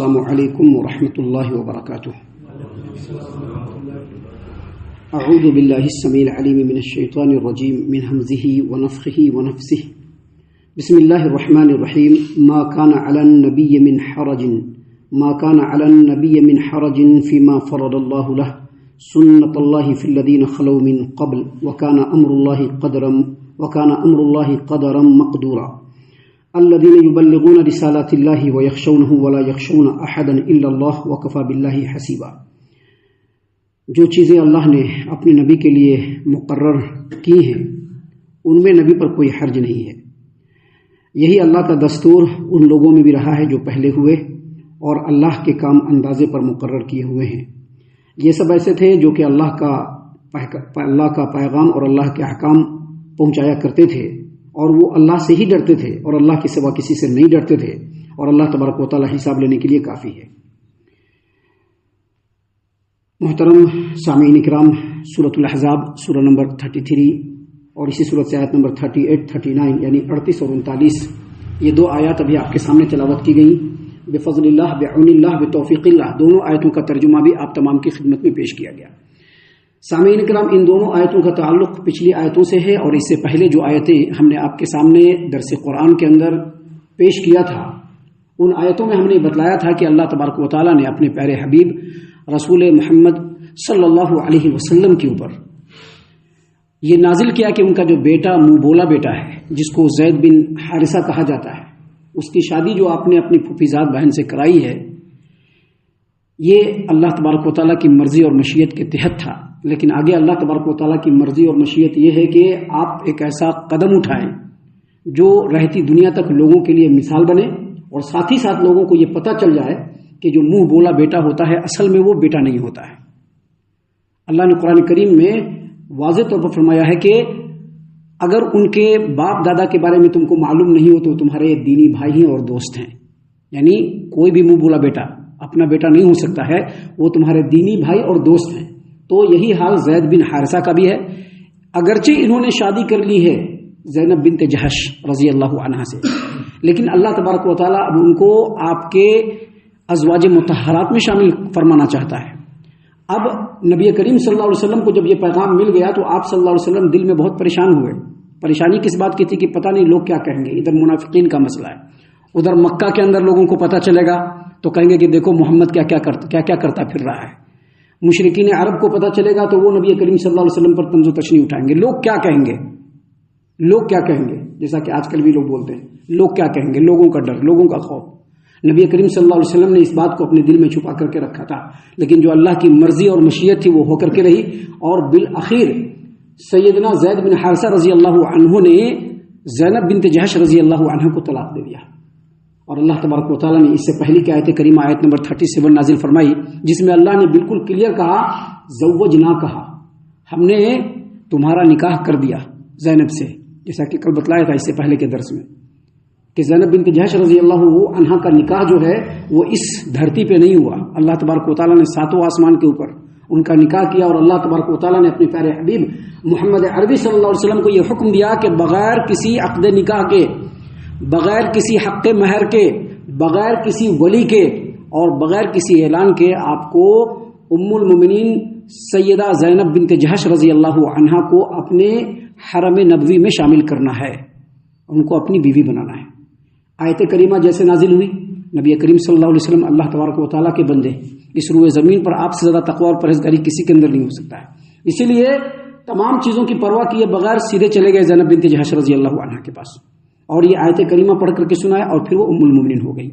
السلام علیکم ورحمۃ اللہ وبرکاتہ. اعوذ باللہ السمیع العلیم من الشیطان الرجیم من ھمزہ ونفخہ ونفثہ. بسم اللہ الرحمن الرحیم. ما كان علی النبی من حرج فیما فرض اللہ له سنة اللہ فی الذین خلوا من قبل وکان امر اللہ قدرا مقدورا. الذين يبلغون رسالات الله ويخشونه ولا يخشون احدا الا الله وكفى بالله حسيبا. جو چیزیں اللہ نے اپنے نبی کے لیے مقرر کی ہیں ان میں نبی پر کوئی حرج نہیں ہے. یہی اللہ کا دستور ان لوگوں میں بھی رہا ہے جو پہلے ہوئے اور اللہ کے کام اندازے پر مقرر کیے ہوئے ہیں. یہ سب ایسے تھے جو کہ اللہ کا پیغام اور اللہ کے احکام پہنچایا کرتے تھے اور وہ اللہ سے ہی ڈرتے تھے اور اللہ کے سوا کسی سے نہیں ڈرتے تھے اور اللہ تبارک و تعالی حساب لینے کے لیے کافی ہے. محترم سامعین کرام، سورۃ الاحزاب سورہ نمبر 33 اور اسی سورت سے آیت نمبر 38 39 یعنی 38 اور 39 یہ دو آیات ابھی آپ کے سامنے تلاوت کی گئیں. بفضل اللہ، بعون اللہ، بتوفیق اللہ، دونوں آیتوں کا ترجمہ بھی آپ تمام کی خدمت میں پیش کیا گیا. سامعین کرام، ان دونوں آیتوں کا تعلق پچھلی آیتوں سے ہے اور اس سے پہلے جو آیتیں ہم نے آپ کے سامنے درس قرآن کے اندر پیش کیا تھا ان آیتوں میں ہم نے بتلایا تھا کہ اللہ تبارک و تعالیٰ نے اپنے پیارے حبیب رسول محمد صلی اللہ علیہ وسلم کے اوپر یہ نازل کیا کہ ان کا جو بیٹا منہ بولا بیٹا ہے جس کو زید بن حارثہ کہا جاتا ہے، اس کی شادی جو آپ نے اپنی پھوپھیزاد بہن سے کرائی ہے یہ اللہ تبارک و تعالیٰ کی مرضی اور مشیت کے تحت تھا. لیکن آگے اللہ تبارک و تعالیٰ کی مرضی اور مشیت یہ ہے کہ آپ ایک ایسا قدم اٹھائیں جو رہتی دنیا تک لوگوں کے لیے مثال بنے اور ساتھ ہی ساتھ لوگوں کو یہ پتہ چل جائے کہ جو منہ بولا بیٹا ہوتا ہے اصل میں وہ بیٹا نہیں ہوتا ہے. اللہ نے قرآن کریم میں واضح طور پر فرمایا ہے کہ اگر ان کے باپ دادا کے بارے میں تم کو معلوم نہیں ہو تو تمہارے دینی بھائی ہیں اور دوست ہیں. یعنی کوئی بھی منہ بولا بیٹا اپنا بیٹا نہیں ہو سکتا ہے، وہ تمہارے دینی بھائی اور دوست ہیں. تو یہی حال زید بن حارثہ کا بھی ہے. اگرچہ انہوں نے شادی کر لی ہے زینب بنت جہش رضی اللہ عنہا سے، لیکن اللہ تبارک و تعالیٰ اب ان کو آپ کے ازواج مطہرات میں شامل فرمانا چاہتا ہے. اب نبی کریم صلی اللہ علیہ وسلم کو جب یہ پیغام مل گیا تو آپ صلی اللہ علیہ وسلم دل میں بہت پریشان ہوئے. پریشانی کس بات کی تھی کہ پتہ نہیں لوگ کیا کہیں گے. ادھر منافقین کا مسئلہ ہے، ادھر مکہ کے اندر لوگوں کو پتہ چلے گا تو کہیں گے کہ دیکھو محمد کیا کرتا پھر رہا ہے. مشرکین عرب کو پتہ چلے گا تو وہ نبی کریم صلی اللہ علیہ وسلم پر طنز و تشنیع اٹھائیں گے. لوگ کیا کہیں گے، جیسا کہ آج کل بھی لوگ بولتے ہیں لوگ کیا کہیں گے. لوگوں کا ڈر، لوگوں کا خوف. نبی کریم صلی اللہ علیہ وسلم نے اس بات کو اپنے دل میں چھپا کر کے رکھا تھا، لیکن جو اللہ کی مرضی اور مشیت تھی وہ ہو کر کے رہی اور بالآخر سیدنا زید بن حارثہ رضی اللہ عنہ نے زینب بنت جہش رضی اللہ عنہ کو طلاق دے دیا. اور اللہ تبارک و تعالیٰ نے اس سے پہلی کی آیت کریمہ آیت نمبر 37 نازل فرمائی جس میں اللہ نے بالکل کلیئر کہا زوجنا، کہا ہم نے تمہارا نکاح کر دیا زینب سے، جیسا کہ کل بتلایا تھا اس سے پہلے کے درس میں کہ زینب بنت جہش رضی اللہ عنہا کا نکاح جو ہے وہ اس دھرتی پہ نہیں ہوا. اللہ تبارک و تعالیٰ نے ساتوں آسمان کے اوپر ان کا نکاح کیا اور اللہ تبارک و تعالیٰ نے اپنے پیارے حبیب محمد عربی صلی اللہ علیہ وسلم کو یہ حکم دیا کہ بغیر کسی عقد نکاح کے، بغیر کسی حق مہر کے، بغیر کسی ولی کے اور بغیر کسی اعلان کے آپ کو ام المومنین سیدہ زینب بنت جہش رضی اللہ عنہا کو اپنے حرم نبوی میں شامل کرنا ہے، ان کو اپنی بیوی بنانا ہے. آیت کریمہ جیسے نازل ہوئی نبی کریم صلی اللہ علیہ وسلم اللہ تبارک و تعالیٰ کے بندے، اس روئے زمین پر آپ سے زیادہ تقوی اور پرہیزگاری کسی کے اندر نہیں ہو سکتا ہے. اسی لیے تمام چیزوں کی پرواہ کیے بغیر سیدھے چلے گئے زینب بنت جہش رضی اللہ عنہا کے پاس اور یہ آیت کریمہ پڑھ کر کے سنایا اور پھر وہ ام المومنین ہو گئی.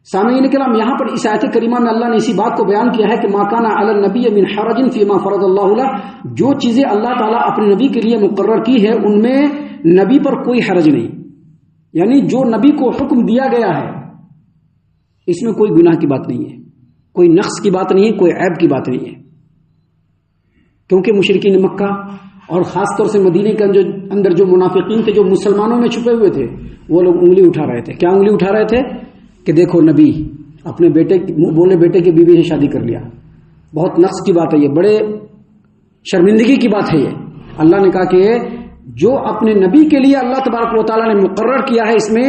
سامعین کرام، یہاں پر اس آیت کریمہ میں اللہ نے اسی بات کو بیان کیا ہے کہ ما کان علی النبی من حرج فیما فرض اللہ له، جو چیزیں اللہ تعالیٰ اپنے نبی کے لیے مقرر کی ہے ان میں نبی پر کوئی حرج نہیں. یعنی جو نبی کو حکم دیا گیا ہے اس میں کوئی گناہ کی بات نہیں ہے، کوئی نقص کی بات نہیں ہے، کوئی عیب کی بات نہیں ہے. کیونکہ مشرکین مکہ اور خاص طور سے مدینے کے اندر جو منافقین تھے جو مسلمانوں میں چھپے ہوئے تھے وہ لوگ انگلی اٹھا رہے تھے. کیا انگلی اٹھا رہے تھے کہ دیکھو نبی اپنے بیٹے بولے بیٹے کی بیوی سے شادی کر لیا، بہت نقص کی بات ہے، یہ بڑے شرمندگی کی بات ہے. یہ اللہ نے کہا کہ جو اپنے نبی کے لیے اللہ تبارک و تعالیٰ نے مقرر کیا ہے اس میں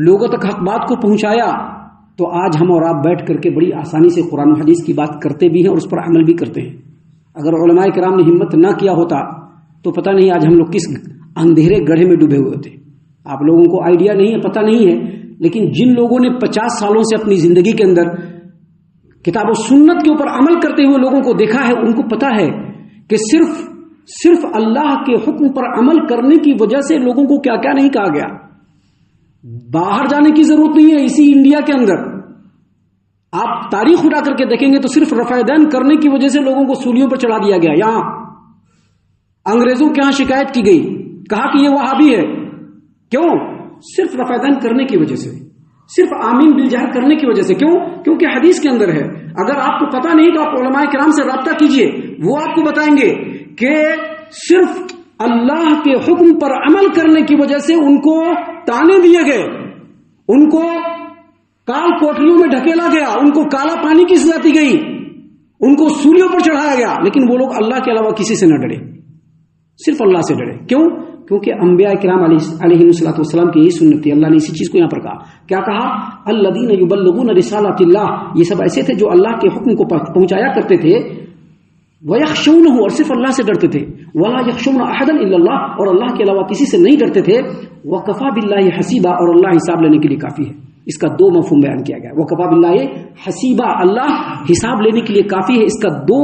لوگوں تک حق بات کو پہنچایا تو آج ہم اور آپ بیٹھ کر کے بڑی آسانی سے قرآن و حدیث کی بات کرتے بھی ہیں اور اس پر عمل بھی کرتے ہیں. اگر علماء کرام نے ہمت نہ کیا ہوتا تو پتہ نہیں آج ہم لوگ کس اندھیرے گڑھے میں ڈوبے ہوئے ہوتے. آپ لوگوں کو آئیڈیا نہیں ہے, پتہ نہیں ہے, لیکن جن لوگوں نے 50 سالوں سے اپنی زندگی کے اندر کتاب و سنت کے اوپر عمل کرتے ہوئے لوگوں کو دیکھا ہے, ان کو پتہ ہے کہ صرف اللہ کے حکم پر عمل کرنے کی وجہ سے لوگوں کو کیا کیا نہیں کہا گیا. باہر جانے کی ضرورت نہیں ہے. اسی انڈیا کے اندر آپ تاریخ اٹھا کر کے دیکھیں گے تو صرف رفع دین کرنے کی وجہ سے لوگوں کو سولیوں پر چڑھا دیا گیا. یہاں انگریزوں کے یہاں شکایت کی گئی, کہا کہ یہ وہابی ہے. کیوں؟ صرف رفع دین کرنے کی وجہ سے, صرف آمین بالجہر کرنے کی وجہ سے. کیوں؟ کیونکہ حدیث کے اندر ہے. اگر آپ کو پتہ نہیں تو آپ علماء کرام سے رابطہ کیجئے, وہ آپ کو بتائیں گے کہ صرف اللہ کے حکم پر عمل کرنے کی وجہ سے ان کو تانے دیے گئے, ان کو کال کوٹریوں میں ڈھکیلا گیا, ان کو کالا پانی کی سزا دی گئی, ان کو سولیوں پر چڑھایا گیا. لیکن وہ لوگ اللہ کے علاوہ کسی سے نہ ڈرے, صرف اللہ سے ڈرے. کیوں؟ کیونکہ انبیاء کرام علیہ الصلوۃ والسلام کی یہی سنت تھی. اللہ نے اسی چیز کو یہاں پر کہا. کیا کہا؟ الذین یبلغون رسالات اللہ. یہ سب ایسے تھے جو اللہ کے حکم کو پہنچایا کرتے تھے. وَيَخْشَوْنَهُ, اور صرف اللہ سے ڈرتے تھے. وَلَا يَخْشَوْنَ أَحَدًا إِلَّا اللَّهَ, اور اللہ کے علاوہ کسی سے نہیں ڈرتے تھے. وَكَفَى بِاللَّهِ حَسِيبًا, اور اللہ حساب لینے کے لیے کافی ہے. اس کا 2 مفہوم بیان کیا گیا. وَكَفَى بِاللَّهِ حَسِيبًا, اللہ حساب لینے کے لیے کافی ہے. اس کا 2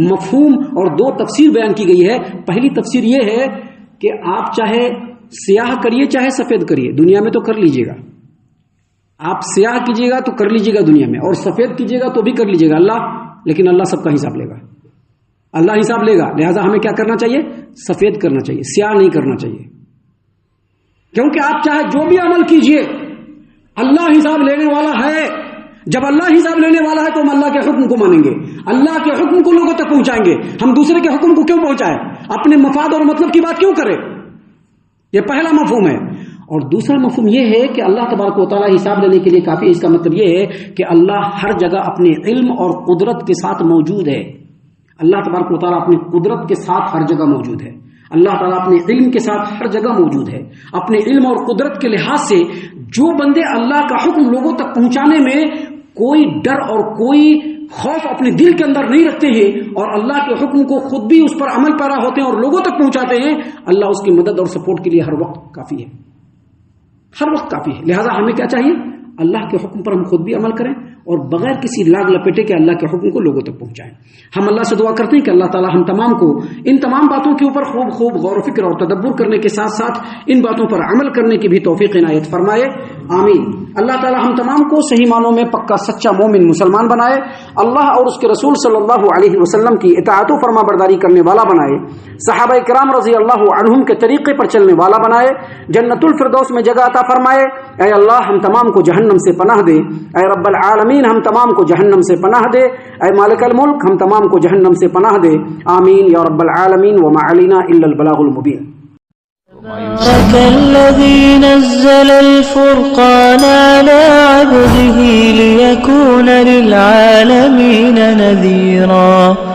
مفہوم اور 2 تفسیر بیان کی گئی ہے. پہلی تفسیر یہ ہے کہ آپ چاہے سیاہ کریے چاہے سفید کریے, دنیا میں تو کر لیجئے گا. آپ سیاہ کیجئے گا تو کر لیجئے گا دنیا میں, اور سفید کیجئے گا تو بھی کر لیجئے گا. لیکن اللہ سب کا حساب لے گا. اللہ حساب لے گا. لہذا ہمیں کیا کرنا چاہیے؟ سفید کرنا چاہیے, سیاہ نہیں کرنا چاہیے. کیونکہ آپ چاہے جو بھی عمل کیجئے, اللہ حساب لینے والا ہے. جب اللہ حساب لینے والا ہے تو ہم اللہ کے حکم کو مانیں گے, اللہ کے حکم کو لوگوں تک پہنچائیں گے. ہم دوسرے کے حکم کو کیوں پہنچائیں؟ اپنے مفاد اور مطلب کی بات کیوں کریں؟ یہ پہلا مفہوم ہے. اور دوسرا مفہوم یہ ہے کہ اللہ تبارک و تعالیٰ حساب لینے کے لیے کافی ہے. اس کا مطلب یہ ہے کہ اللہ ہر جگہ اپنے علم اور قدرت کے ساتھ موجود ہے. اللہ تبارک و تعالیٰ اپنی قدرت کے ساتھ ہر جگہ موجود ہے. اللہ تعالیٰ اپنے علم کے ساتھ ہر جگہ موجود ہے. اپنے علم اور قدرت کے لحاظ سے جو بندے اللہ کا حکم لوگوں تک پہنچانے میں کوئی ڈر اور کوئی خوف اپنے دل کے اندر نہیں رکھتے ہیں اور اللہ کے حکم کو خود بھی اس پر عمل پیرا ہوتے ہیں اور لوگوں تک پہنچاتے ہیں, اللہ اس کی مدد اور سپورٹ کے لیے ہر وقت کافی ہے, ہر وقت کافی ہے. لہذا ہمیں کیا چاہیے؟ اللہ کے حکم پر ہم خود بھی عمل کریں اور بغیر کسی لاگ لپیٹے کے اللہ کے حکم کو لوگوں تک پہنچائیں. ہم اللہ سے دعا کرتے ہیں کہ اللہ تعالی ہم تمام کو ان تمام باتوں کے اوپر خوب غور و فکر اور تدبر کرنے کے ساتھ ساتھ ان باتوں پر عمل کرنے کی بھی توفیق عنایت فرمائے, آمین. اللہ تعالی ہم تمام کو صحیح معنوں میں پکا سچا مومن مسلمان بنائے, اللہ اور اس کے رسول صلی اللہ علیہ وسلم کی اطاعت و فرما برداری کرنے والا بنائے, صحابہ کرام رضی اللہ عنہم کے طریقے پر چلنے والا بنائے, جنت الفردوس میں جگہ عطا فرمائے. اے اللہ ہم تمام کو جہنم سے پناہ دے, اے رب العالمین ہم تمام کو جہنم سے پناہ دے, اے مالک الملک ہم تمام کو جہنم سے پناہ دے, آمین یا رب العالمین. وما علینا الا البلاغ المبین. تبارك الذي نزل الفرقان على عبده ليكون للعالمين نذيرا.